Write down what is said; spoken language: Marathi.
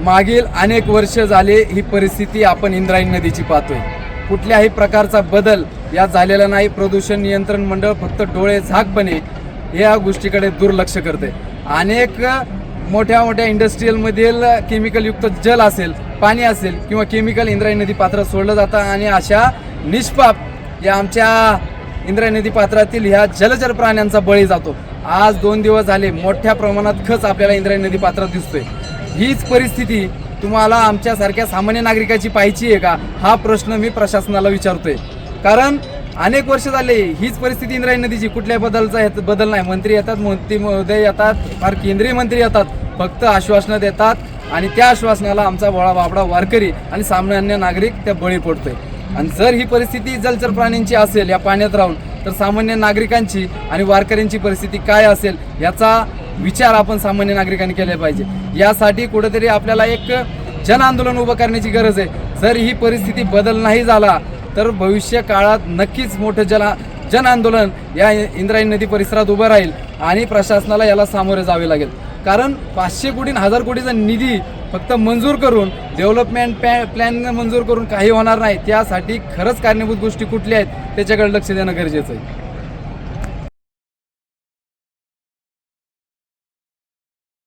मागील अनेक वर्ष झाले ही परिस्थिती आपण इंद्रायणी नदीची पाहतोय. कुठल्याही प्रकारचा बदल यात झालेला नाही. प्रदूषण नियंत्रण मंडळ फक्त डोळे झाकपणे या गोष्टीकडे दुर्लक्ष करते. अनेक मोठ्या मोठ्या इंडस्ट्रीयलमधील केमिकलयुक्त जल असेल, पाणी असेल किंवा केमिकल इंद्रायणी नदी पात्रात सोडलं जातं आणि अशा निष्पाप या आमच्या इंद्रायणी नदी पात्रातील ह्या जलचर प्राण्यांचा बळी जातो. आज 2 दिवस झाले मोठ्या प्रमाणात खच आपल्याला इंद्रायणी नदी पात्रात दिसतोय. हीच परिस्थिती तुम्हाला आमच्यासारख्या सामान्य नागरिकाची पाहिजे आहे का, हा प्रश्न मी प्रशासनाला विचारतोय. कारण अनेक वर्ष झाले हीच परिस्थिती इंद्रायणी नदीची. कुठल्याही बदल नाही. मंत्री येतात, मंत्री महोदय येतात, फार केंद्रीय मंत्री येतात, फक्त आश्वासनं देतात आणि त्या आश्वासनाला आमचा भोळा बाबडा वारकरी आणि सामान्य नागरिक त्या बळी पडतोय. आणि जर ही परिस्थिती जलचर प्राण्यांची असेल या पाण्यात राहून, तर सामान्य नागरिकांची आणि वारकऱ्यांची परिस्थिती काय असेल याचा विचार आपण सामान्य नागरिकांनी केला पाहिजे. यासाठी कुठेतरी आपल्याला एक जन आंदोलन उभं करण्याची गरज आहे. जर ही परिस्थिती बदल नाही झाला तर भविष्य काळात नक्कीच मोठं जन आंदोलन या इंद्रायणी नदी परिसरात उभं राहील आणि प्रशासनाला याला सामोरे जावे लागेल. कारण 500 कोटी 1000 कोटीचा निधी फक्त मंजूर करून, डेव्हलपमेंट प्लॅन मंजूर करून काही होणार नाही. त्यासाठी खरंच कारणीभूत गोष्टी कुठल्या आहेत त्याच्याकडे लक्ष देणं गरजेचं आहे.